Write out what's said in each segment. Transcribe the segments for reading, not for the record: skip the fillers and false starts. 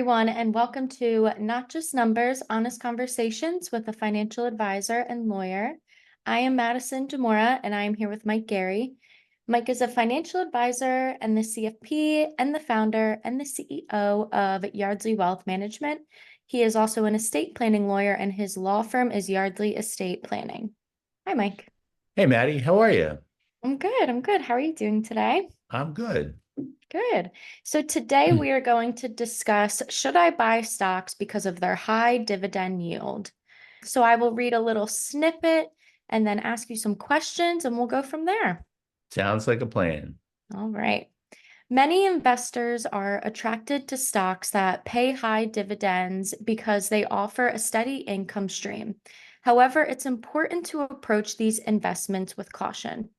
everyone, and welcome to Not Just Numbers, Honest Conversations with a Financial Advisor and Lawyer. I am Madison and I am here with Mike Gary. Mike is a financial advisor and the CFP and the founder and the CEO of Yardley Wealth Management. He is also an estate planning lawyer, and his law firm is Yardley Estate Planning. Hi, Mike. Hey, Maddie, how are you? I'm good. I'm good. How are you doing today? I'm good. Good. So today we are going to discuss, should I buy stocks because of their high dividend yield? So I will read a little snippet and then ask you some questions and we'll go from there. Sounds like a plan. All right. Many investors are attracted to stocks that pay high dividends because they offer a steady income stream. However, it's important to approach these investments with caution.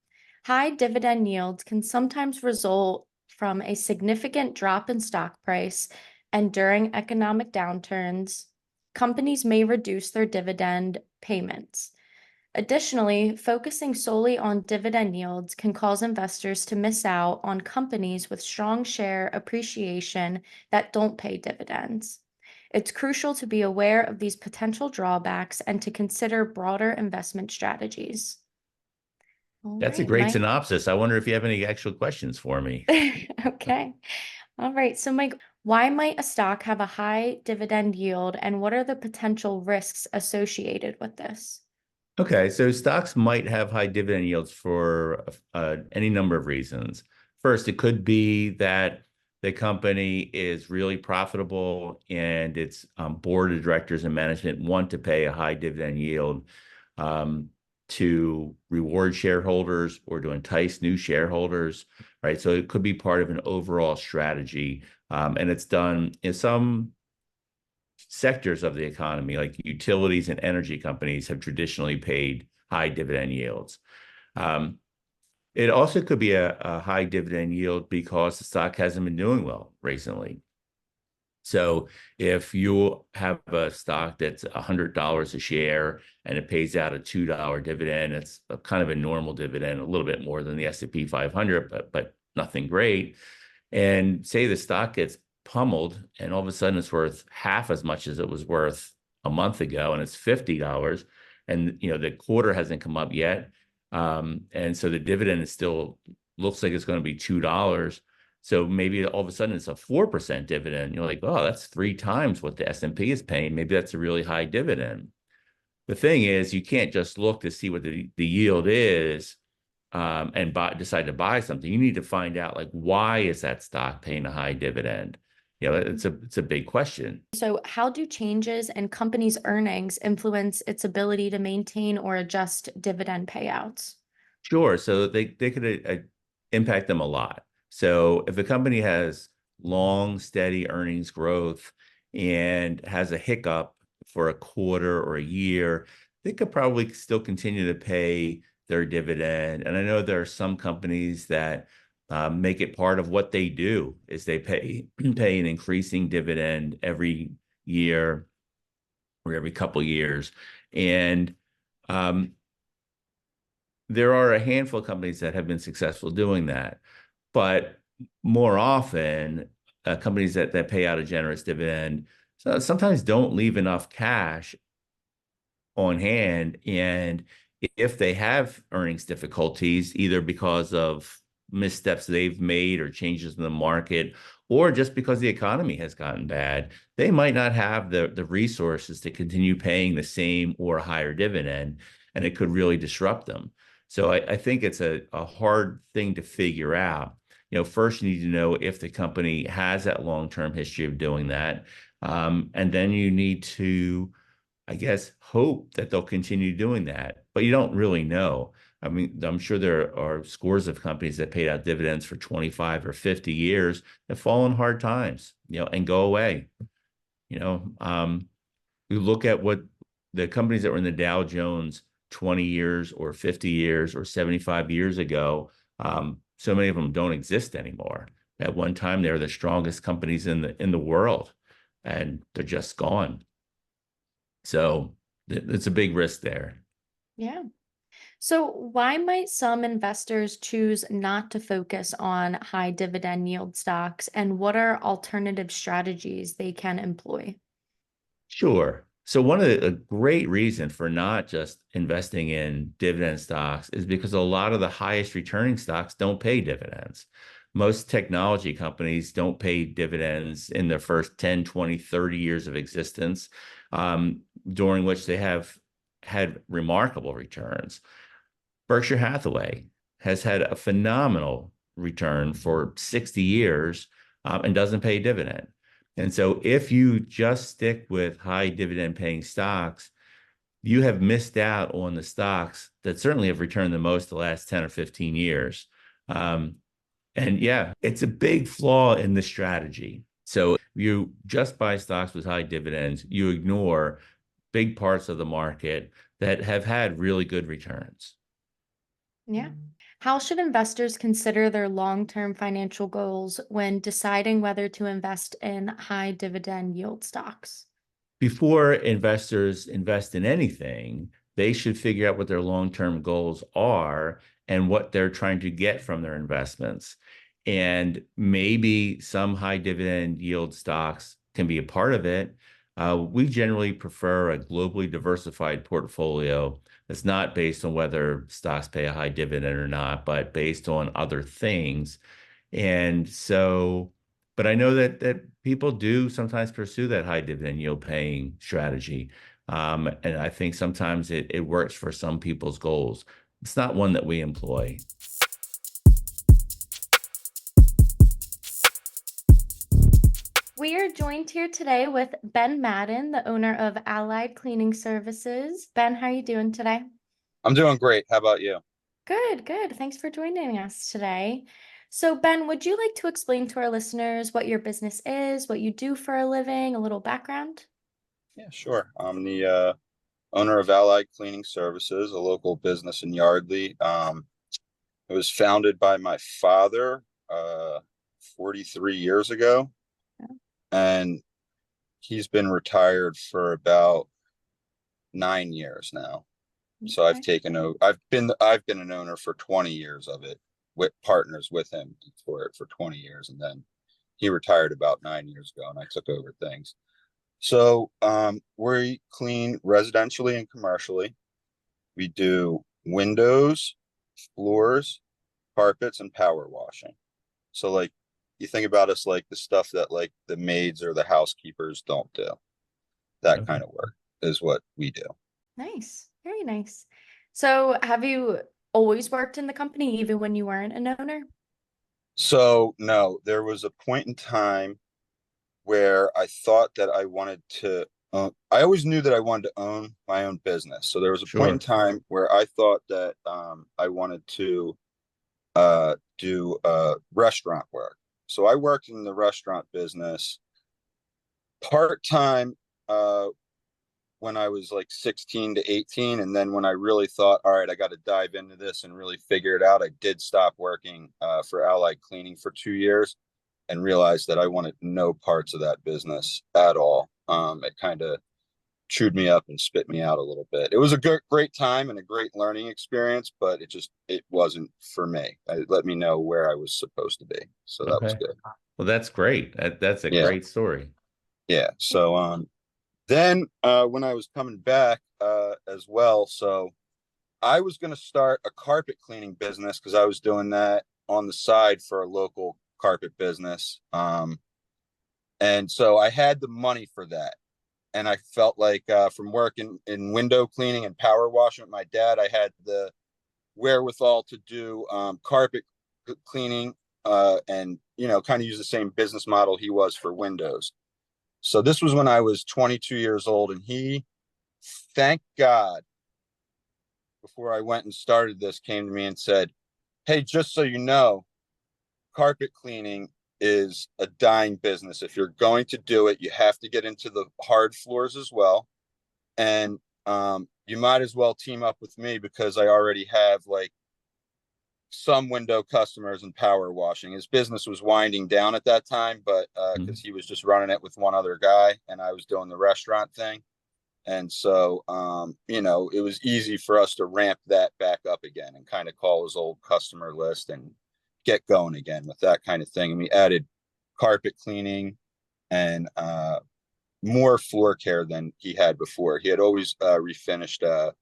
High dividend yields can sometimes result from a significant drop in stock price, and during economic downturns, companies may reduce their dividend payments. Additionally, focusing solely on dividend yields can cause investors to miss out on companies with strong share appreciation that don't pay dividends. It's crucial to be aware of these potential drawbacks and to consider broader investment strategies. All That's a right, great Mike. synopsis. I wonder if you have any actual questions for me. Okay. All right. So, Mike, why might a stock have a high dividend yield, and what are the potential risks associated with this? Okay, so stocks might have high dividend yields for any number of reasons. First, it could be that the company is really profitable and its board of directors and management want to pay a high dividend yield um, to reward shareholders or to entice new shareholders, right? So it could be part of an overall strategy, and it's done in some sectors of the economy, like utilities and energy companies, have traditionally paid high dividend yields. Um, it also could be a high dividend yield because the stock hasn't been doing well recently. So if you have a stock that's $100 a share and it pays out a $2 dividend, it's a kind of a normal dividend, a little bit more than the S&P 500, but nothing great. And say the stock gets pummeled and all of a sudden it's worth half as much as it was worth a month ago, and it's $50, and the quarter hasn't come up yet, and so the dividend is still looks like it's going to be $2. So maybe all of a sudden it's a 4% dividend. You're like, oh, that's 3 times what the S&P is paying. Maybe that's a really high dividend. The thing is, you can't just look to see what the yield is and decide to buy something. You need to find out, like, why is that stock paying a high dividend? It's a big question. So, how do changes in companies' earnings influence its ability to maintain or adjust dividend payouts? Sure. So they could impact them a lot. So if a company has long, steady earnings growth and has a hiccup for a quarter or a year, they could probably still continue to pay their dividend. And I know there are some companies that make it part of what they do is they pay an increasing dividend every year or every couple of years. And um, there are a handful of companies that have been successful doing that, but more often, companies that pay out a generous dividend sometimes don't leave enough cash on hand. And if they have earnings difficulties, either because of missteps they've made or changes in the market, or just because the economy has gotten bad, they might not have the resources to continue paying the same or higher dividend, and it could really disrupt them. So I think it's a hard thing to figure out. First you need to know if the company has that long-term history of doing that. And then you need to, I guess, hope that they'll continue doing that, but you don't really know. I mean, I'm sure there are scores of companies that paid out dividends for 25 or 50 years that fall in hard times, and go away. You know, um, you look at what the companies that were in the Dow Jones 20 years or 50 years or 75 years ago, so many of them don't exist anymore. At one time, they were the strongest companies in the world, and they're just gone. So it's a big risk there. Yeah. So, why might some investors choose not to focus on high dividend yield stocks, and what are alternative strategies they can employ? Sure. So one of the a great reason for not just investing in dividend stocks is because a lot of the highest returning stocks don't pay dividends. Most technology companies don't pay dividends in their first 10, 20, 30 years of existence, during which they have had remarkable returns. Berkshire Hathaway has had a phenomenal return for 60 years, and doesn't pay a dividend. And so if you just stick with high dividend paying stocks, you have missed out on the stocks that certainly have returned the most the last 10 or 15 years. Um, and yeah, it's a big flaw in the strategy. So you just buy stocks with high dividends, you ignore big parts of the market that have had really good returns. Yeah. How should investors consider their long-term financial goals when deciding whether to invest in high dividend yield stocks? Before investors invest in anything, they should figure out what their long-term goals are and what they're trying to get from their investments. And maybe some high dividend yield stocks can be a part of it. We generally prefer a globally diversified portfolio that's not based on whether stocks pay a high dividend or not, but based on other things. And so, but I know that people do sometimes pursue that high dividend yield paying strategy. And I think sometimes it works for some people's goals. It's not one that we employ. We are joined here today with Ben Madden, the owner of Allied Cleaning Services. Ben, how are you doing today? I'm doing great. How about you? Good, good. Thanks for joining us today. So, Ben, would you like to explain to our listeners what your business is, what you do for a living, a little background? Yeah, sure. I'm the owner of Allied Cleaning Services, a local business in Yardley. It was founded by my father 43 years ago, and he's been retired for about 9 years now. So I've Okay. taken over. I've been an owner for 20 years of it, with partners with him for it for 20 years, and then he retired about 9 years ago, and I took over things. So we clean residentially and commercially. We do windows, floors, carpets, and power washing. So like you think about us like the stuff that like the maids or the housekeepers don't do. That Okay. kind of work is what we do. Nice. Very nice. So, have you always worked in the company, even when you weren't an owner? So no, there was a point in time where I thought that I wanted to I always knew that I wanted to own my own business. So there was a point in Sure. time where I thought that I wanted to do restaurant work. So I worked in the restaurant business part time when I was like 16 to 18. And then when I really thought, all right, I got to dive into this and really figure it out, I did stop working for Allied Cleaning for 2 years and realized that I wanted no parts of that business at all. It kind of chewed me up and spit me out a little bit. It was a great time and a great learning experience, but it wasn't for me. It let me know where I was supposed to be. So that was Okay. good. Well, that's great. That's a Yeah. great story. Yeah. So then when I was coming back as well, so I was going to start a carpet cleaning business because I was doing that on the side for a local carpet business. And so I had the money for that. And I felt like from working in window cleaning and power washing with my dad, I had the wherewithal to do carpet cleaning and, kind of use the same business model he was for windows. So this was when I was 22 years old, and he, thank God, before I went and started this, came to me and said, "Hey, just so you know, carpet cleaning is a dying business. If you're going to do it, you have to get into the hard floors as well. And you might as well team up with me because I already have like some window customers and power washing." His business was winding down at that time, but because Mhm. he was just running it with one other guy and I was doing the restaurant thing. And so, it was easy for us to ramp that back up again and kind of call his old customer list and get going again with that kind of thing. And we added carpet cleaning and more floor care than he had before. He had always refinished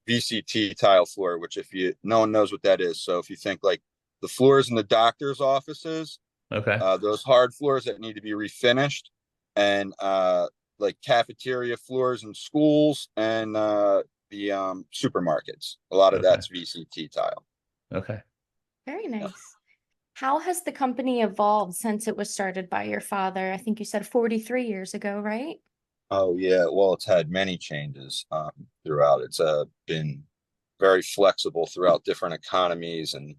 VCT tile floor, which no one knows what that is. So if you think like the floors in the doctor's offices, Okay. those hard floors that need to be refinished, and like cafeteria floors in schools and the supermarkets. A lot of Okay. that's VCT tile. Okay. Very Yeah. nice. How has the company evolved since it was started by your father? I think you said 43 years ago, right? Oh yeah, well, it's had many changes throughout. It's been very flexible throughout different economies and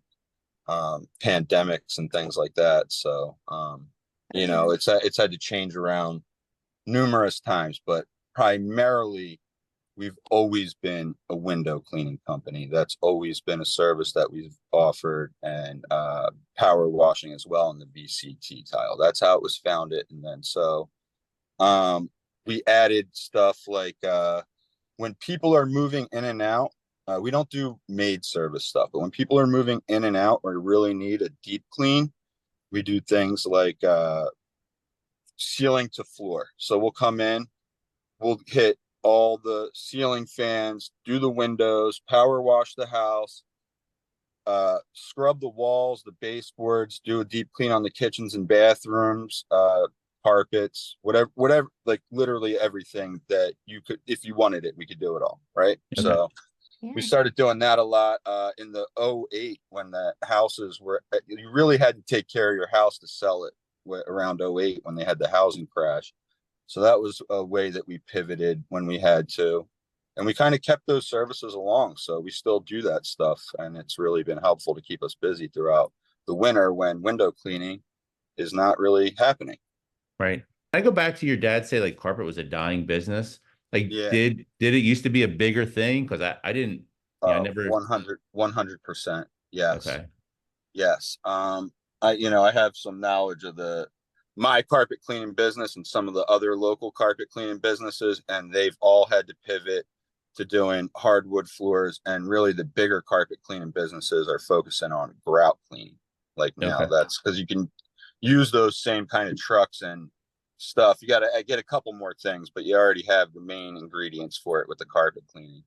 pandemics and things like that. So Oh, yeah. it's had to change around numerous times, but primarily we've always been a window cleaning company. That's always been a service that we've offered, and power washing as well in the VCT tile. That's how it was founded. And then um, we added stuff like when people are moving in and out, we don't do maid service stuff, but when people are moving in and out or really need a deep clean, we do things like ceiling to floor. So we'll come in, we'll hit all the ceiling fans, do the windows, power wash the house, scrub the walls, the baseboards, do a deep clean on the kitchens and bathrooms, carpets, whatever, like literally everything that you could, if you wanted it, we could do it all, right? Okay. So Yeah. we started doing that a lot in the '08 when the houses were, you really had to take care of your house to sell it around '08 when they had the housing crash. So that was a way that we pivoted when we had to. And we kind of kept those services along. So we still do that stuff. And it's really been helpful to keep us busy throughout the winter when window cleaning is not really happening. Right. I go back to your dad say like carpet was a dying business. Like, Yeah. did it used to be a bigger thing? Because I didn't, I never. 100%. Yes. Okay. Yes. I have some knowledge of my carpet cleaning business and some of the other local carpet cleaning businesses, and they've all had to pivot to doing hardwood floors. And really the bigger carpet cleaning businesses are focusing on grout cleaning. Like now Okay. that's because you can use those same kind of trucks and stuff. You got to get a couple more things, but you already have the main ingredients for it with the carpet cleaning.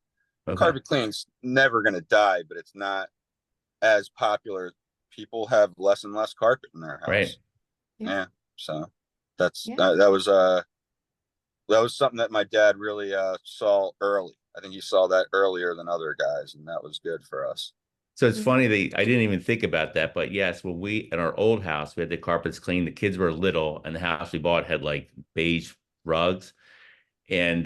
Okay. Carpet cleaning's never going to die, but it's not as popular. People have less and less carpet in their Right. house. Yeah. Yeah. So Yeah. that was something that my dad really saw early. I think he saw that earlier than other guys, and that was good for us. So it's Yeah. funny that I didn't even think about that, but yes, when we in our old house, we had the carpets cleaned. The kids were little, and the house we bought had like beige rugs, and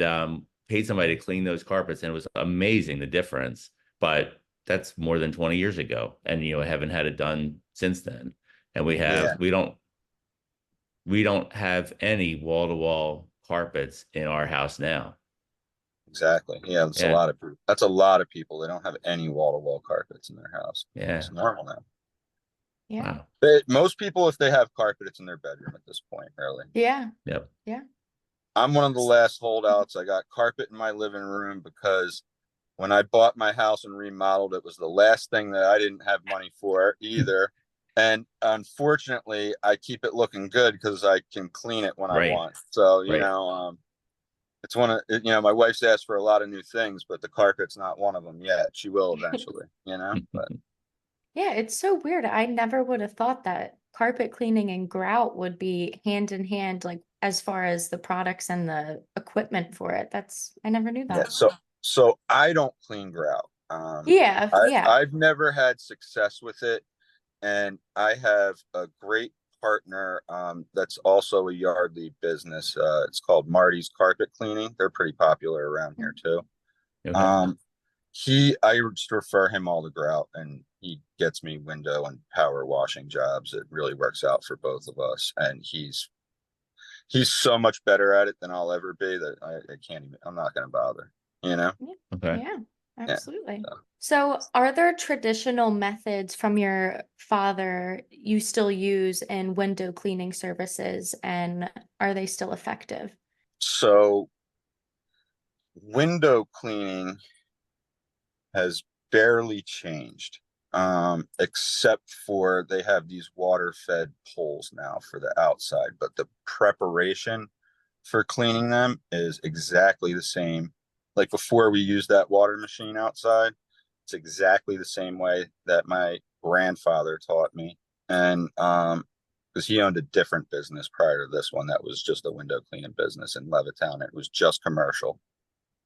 paid somebody to clean those carpets, and it was amazing the difference. But that's more than 20 years ago, and I haven't had it done since then. And Yeah, we don't have any wall-to-wall carpets in our house now. exactly. Yeah, that's a Yeah, lot of people. That's a lot of people. They don't have any wall-to-wall carpets in their house. yeah. It's normal now. Yeah. Wow. Most people, if they have carpet, it's in their bedroom at this point, really. Yeah. Yep. Yeah. I'm one of the last holdouts. I got carpet in my living room because when I bought my house and remodeled, it was the last thing that I didn't have money for either. And unfortunately, I keep it looking good because I can clean it when I Right. want. So, Right. it's my wife's asked for a lot of new things, but the carpet's not one of them yet. She will eventually, but Yeah, it's so weird. I never would have thought that carpet cleaning and grout would be hand in hand, like as far as the products and the equipment for it. I never knew yeah. that. So I don't clean grout. Yeah, yeah. I've never had success with it. And I have a great partner that's also a Yardley business. It's called Marty's Carpet Cleaning. They're pretty popular around here too. Okay. Um, I just refer him all the grout, and he gets me window and power washing jobs. It really works out for both of us, and he's so much better at it than I'll ever be that I can't even. I'm not going to bother. You know? Yeah, Okay. yeah, Yeah. absolutely. So. So, are there traditional methods from your father you still use in window cleaning services, and are they still effective? So window cleaning has barely changed, except for they have these water fed poles now for the outside, but the preparation for cleaning them is exactly the same. Like before we used that water machine outside, it's exactly the same way that my grandfather taught me. And because he owned a different business prior to this one that was just a window cleaning business in Levittown. It was just commercial.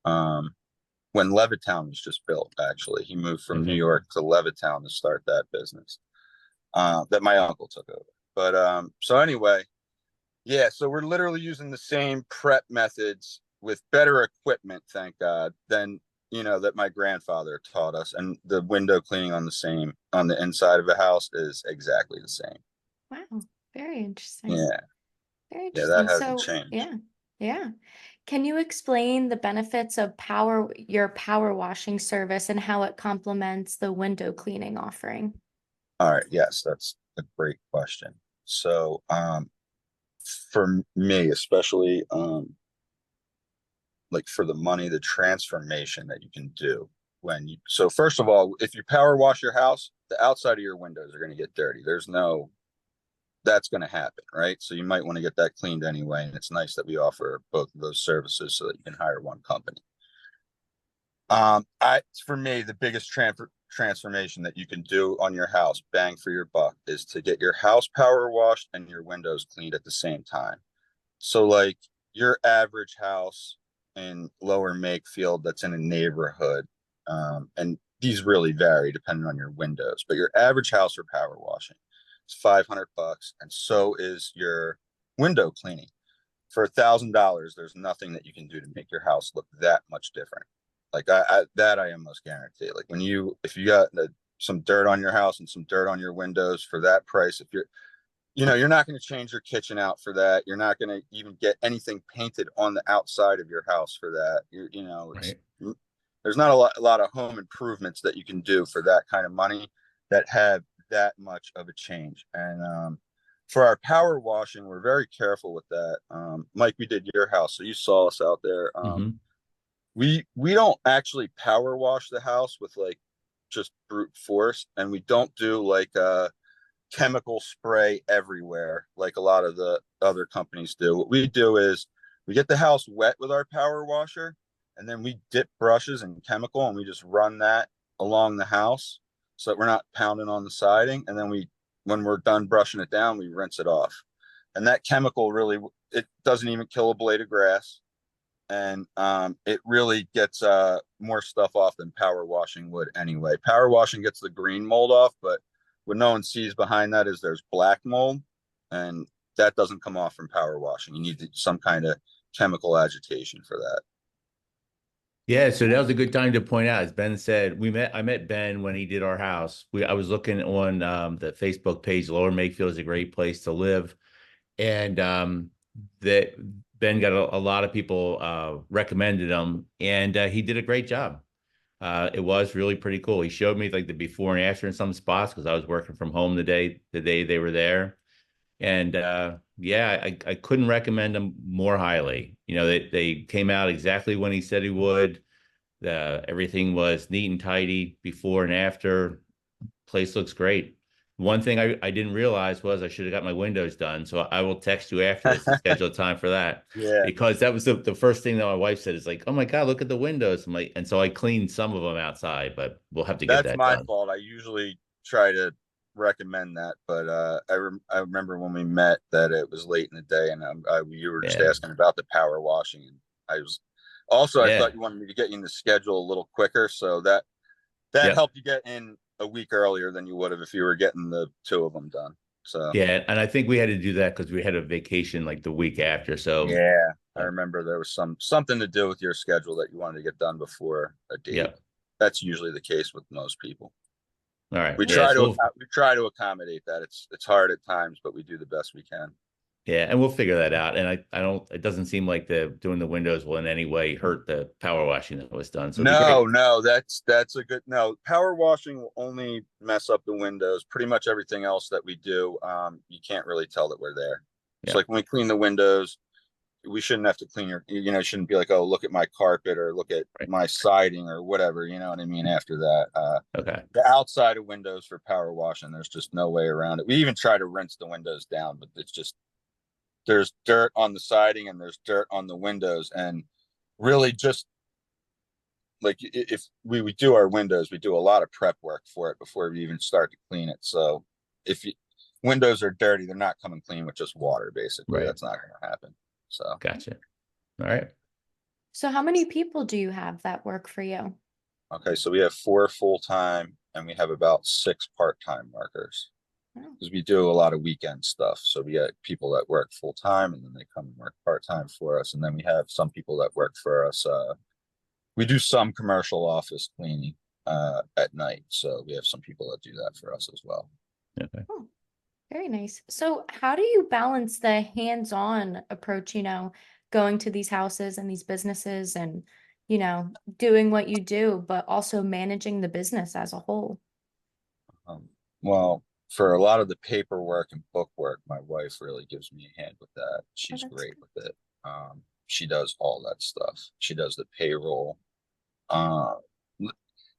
Um, when Levittown was just built, actually, he moved from New York to Levittown to start that business that my uncle took over. But so anyway, yeah, so we're literally using the same prep methods with better equipment, thank God, than that my grandfather taught us. And the window cleaning on the inside of a house is exactly the same. Wow, very interesting. Yeah, Very yeah, that interesting. hasn't So, changed. yeah. Can you explain the benefits of your power washing service and how it complements the window cleaning offering? All right, yes, that's a great question. So, for me, especially, like for the money, the transformation that you can do so first of all, if you power wash your house, the outside of your windows are going to get dirty. That's going to happen, right? So you might want to get that cleaned anyway. And it's nice that we offer both of those services so that you can hire one company. For me, the biggest transformation that you can do on your house, bang for your buck, is to get your house power washed and your windows cleaned at the same time. So like your average house in Lower Makefield that's in a neighborhood, and these really vary depending on your windows, but your average house for power washing is $500, and so is your window cleaning. For $1,000, there's nothing that you can do to make your house look that much different. Like I almost guarantee. Like if you got some dirt on your house and some dirt on your windows for that price, if you're not going to change your kitchen out for that. You're not going to even get anything painted on the outside of your house for that. Right. There's not a lot of home improvements that you can do for that kind of money that have that much of a change. And for our power washing, we're very careful with that. Mike, we did your house, so you saw us out there. We don't actually power wash the house with like just brute force, and we don't do like chemical spray everywhere like a lot of the other companies do. What we do is we get the house wet with our power washer, and then we dip brushes in chemical and we just run that along the house so that we're not pounding on the siding. And then when we're done brushing it down, we rinse it off. And that chemical really, it doesn't even kill a blade of grass. And it really gets more stuff off than power washing would anyway. Power washing gets the green mold off, but what no one sees behind that is there's black mold, and that doesn't come off from power washing. You need some kind of chemical agitation for that. Yeah, so that was a good time to point out. As Ben said, I met Ben when he did our house. I was looking on the Facebook page. Lower Makefield is a great place to live, and that Ben got a lot of people recommended him, and he did a great job. It was really pretty cool. He showed me like the before and after in some spots because I was working from home the day they were there. And yeah, I couldn't recommend them more highly. They came out exactly when he said he would. Everything was neat and tidy before and after. Place looks great. One thing I didn't realize was I should have got my windows done. So I will text you after this to schedule a time for that. Yeah, Because that was the first thing that my wife said is like, oh my God, look at the windows. And so I cleaned some of them outside, but we'll have to get that's that my done. fault. I usually try to recommend that, but I remember when we met that it was late in the day, and you were just Yeah. asking about the power washing, and I Yeah. thought you wanted me to get you in the schedule a little quicker, so that Yep. helped you get in a week earlier than you would have if you were getting the two of them done. So Yeah. And I think we had to do that because we had a vacation like the week after. So yeah, I uh, remember there was something to do with your schedule that you wanted to get done before a date. yep. That's usually the case with most people. All right. We Yeah. try to So we try to accommodate that. It's hard at times, but we do the best we can. yeah, and we'll figure that out. And I don't, it doesn't seem like doing the windows will in any way hurt the power washing that was done. So it'll be No, great. no, that's a good no. Power washing will only mess up the windows. Pretty much everything else that we do, you can't really tell that we're there. So Yeah. like when we clean the windows, we shouldn't have to clean your, you know, shouldn't be like, oh, look at my carpet or look at Right. my siding or whatever, you know what I mean? After that, Okay. the outside of windows for power washing, there's just no way around it. We even try to rinse the windows down, but it's just, there's dirt on the siding and there's dirt on the windows. And really just like if we would do our windows, we do a lot of prep work for it before we even start to clean it. So if you, windows are dirty, they're not coming clean with just water, basically. Right. That's not going to happen. So, Gotcha. All right. So how many people do you have that work for you? okay. So we have 4 full-time and we have about 6 part-time workers Oh, because we do a lot of weekend stuff. So we get people that work full-time and then they come and work part-time for us. And then we have some people that work for us. We do some commercial office cleaning at night. So we have some people that do that for us as well. Okay. oh, very nice. So how do you balance the hands-on approach, going to these houses and these businesses and, doing what you do, but also managing the business as a whole? Um, well, for a lot of the paperwork and bookwork, my wife really gives me a hand with that. Oh, She's that's great good. with it. She does all that stuff. She does the payroll. Uh,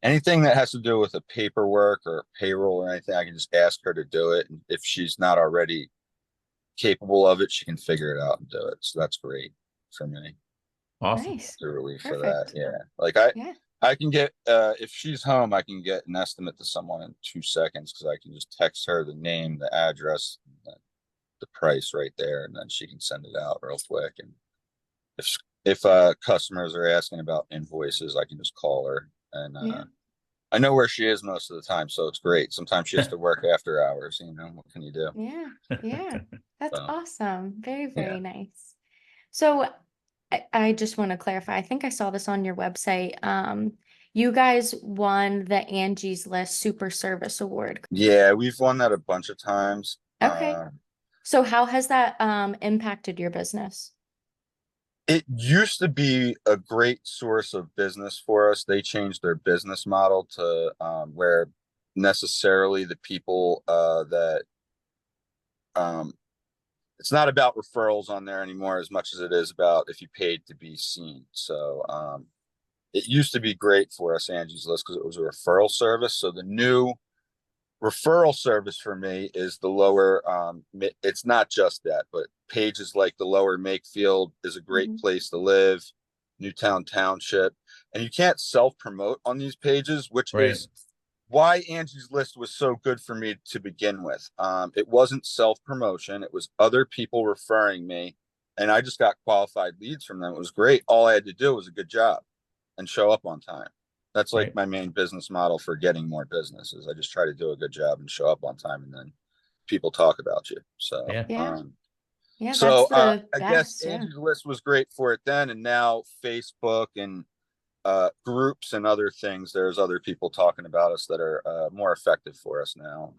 anything that has to do with the paperwork or payroll or anything, I can just ask her to do it. And if she's not already capable of it, she can figure it out and do it. So that's great for me. Awesome. Nice. The relief for that. Perfect. Yeah. Like Yeah. I can get if she's home, I can get an estimate to someone in 2 seconds because I can just text her the name, the address, the price right there, and then she can send it out real quick. And if customers are asking about invoices, I can just call her and Yeah. I know where she is most of the time, so it's great. Sometimes she has to work after hours, you know, what can you do? Yeah. Yeah. That's So awesome. Very, yeah. very nice. So I just want to clarify. I think I saw this on your website. You guys won the Angie's List Super Service Award. Yeah, we've won that a bunch of times. Okay. So how has that impacted your business? It used to be a great source of business for us. They changed their business model to where necessarily the people that it's not about referrals on there anymore as much as it is about if you paid to be seen. So it used to be great for us, Angie's List, because it was a referral service. So the new referral service for me is the lower it's not just that, but pages like the Lower Makefield is a great Mhm. place to live, Newtown Township, and you can't self promote on these pages, which Right. is why Angie's List was so good for me to begin with. It wasn't self promotion, it was other people referring me, and I just got qualified leads from them. It was great. All I had to do was a good job and show up on time. That's like Right. my main business model for getting more businesses. I just try to do a good job and show up on time, and then people talk about you. So, Yeah. Yeah. Yeah, that's the I guess best. Yeah. Angie's List was great for it then, and now Facebook and groups and other things. There's other people talking about us that are more effective for us now.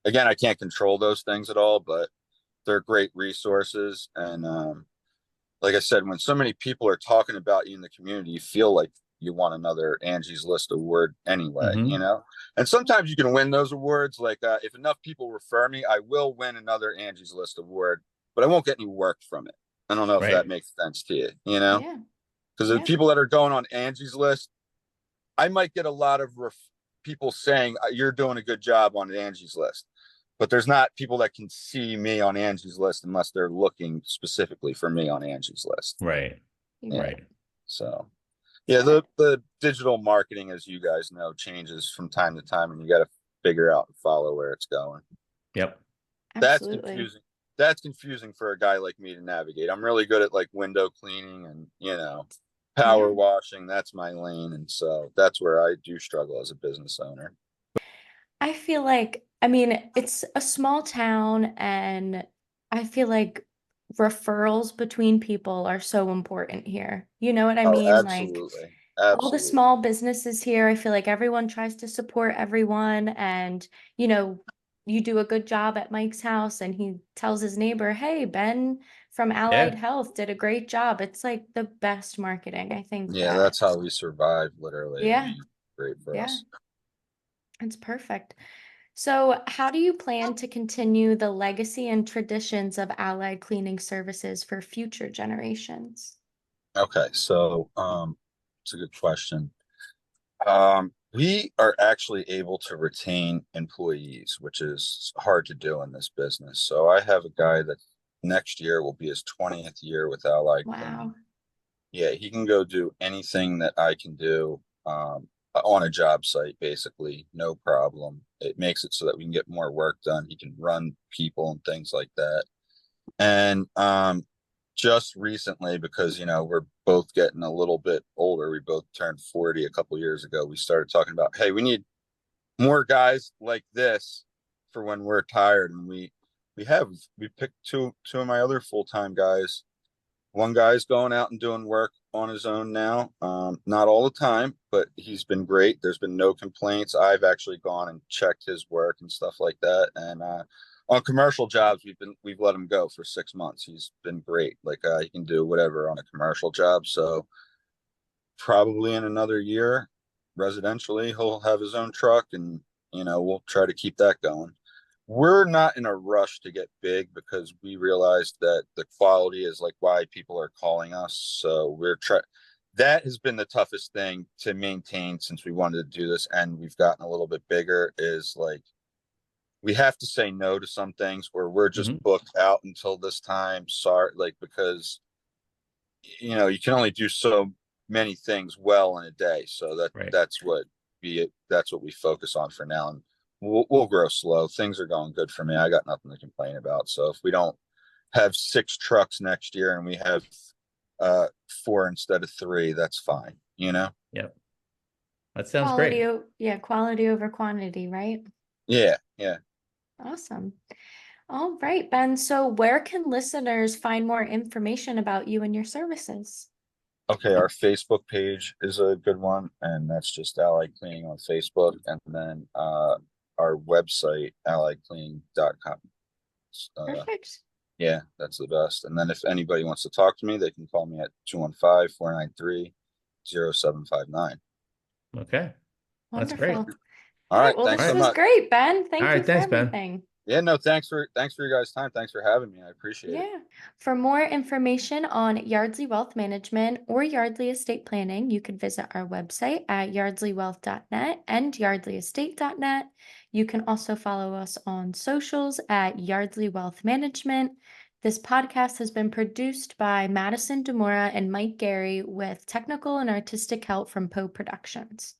Again, I can't control those things at all, but they're great resources. And like I said, when so many people are talking about you in the community, you feel like you want another Angie's List award anyway, you Mm-hmm. know? And sometimes you can win those awards. Like if enough people refer me, I will win another Angie's List award, but I won't get any work from it. I don't know if that Right. makes sense to you, you know? Yeah. Because the Yeah. people that are going on Angie's List, I might get a lot of people saying you're doing a good job on Angie's List, but there's not people that can see me on Angie's List unless they're looking specifically for me on Angie's List. Right. You're Yeah. right. Right. So yeah, Yeah. the digital marketing, as you guys know, changes from time to time, and you got to figure out and follow where it's going. Yep. That's Absolutely. confusing. That's confusing for a guy like me to navigate. I'm really good at like window cleaning and power Yeah. washing. That's my lane, and so that's where I do struggle as a business owner. I feel like, I mean, it's a small town, and I feel like referrals between people are so important here. You know what I Oh, mean? Like absolutely, all the absolutely. small businesses here, I feel like everyone tries to support everyone. And, you know, you do a good job at Mike's house, and he tells his neighbor, hey, Ben from Allied Yeah. Health did a great job. It's like the best marketing. I think Yeah, that, that's how we survive. Literally, I yeah, mean, great for yeah, us. it's perfect. So, how do you plan to continue the legacy and traditions of allied cleaning services for future generations? Okay, so it's a good question. We are actually able to retain employees, which is hard to do in this business. So I have a guy that next year will be his 20th year with Allied Wow. Cleaning. Yeah, he can go do anything that I can do on a job site, basically, no problem. It makes it so that we can get more work done. He can run people and things like that. And just recently, because we're both getting a little bit older, we both turned 40 a couple years ago. We started talking about, hey, we need more guys like this for when we're tired. And we picked two of my other full-time guys. One guy's going out and doing work on his own now. Not all the time, but he's been great. There's been no complaints. I've actually gone and checked his work and stuff like that. And on commercial jobs, we've let him go for 6 months. He's been great. Like he can do whatever on a commercial job. So probably in another year, residentially, he'll have his own truck, and we'll try to keep that going. We're not in a rush to get big because we realized that the quality is like why people are calling us. So that has been the toughest thing to maintain since we wanted to do this, and we've gotten a little bit bigger, is like we have to say no to some things, or we're just booked out until this time. Sorry, like, because you can only do so many things well in a day. So Right. that's what we focus on for now. And we'll grow slow. Things are going good for me. I got nothing to complain about. So if we don't have 6 trucks next year and we have 4 instead of 3, that's fine. Yep. That sounds great. Quality over quantity, right? Yeah. Awesome. All right, Ben. So, where can listeners find more information about you and your services? Okay, our Facebook page is a good one, and that's just Allied Cleaning on Facebook, and then our website, alliedcleaning.com. Perfect. Yeah, that's the best. And then if anybody wants to talk to me, they can call me at 215-493-0759. Okay. That's great. Wonderful. All right, Well, thanks this so was much. great, Ben. Thank All you right. for Thanks, Ben. everything. Yeah, no, thanks for your guys' time. Thanks for having me. I appreciate it. Yeah. For more information on Yardley Wealth Management or Yardley Estate Planning, you can visit our website at yardleywealth.net and yardleyestate.net. You can also follow us on socials at Yardley Wealth Management. This podcast has been produced by Madison Demora and Mike Gary with technical and artistic help from Poe Productions.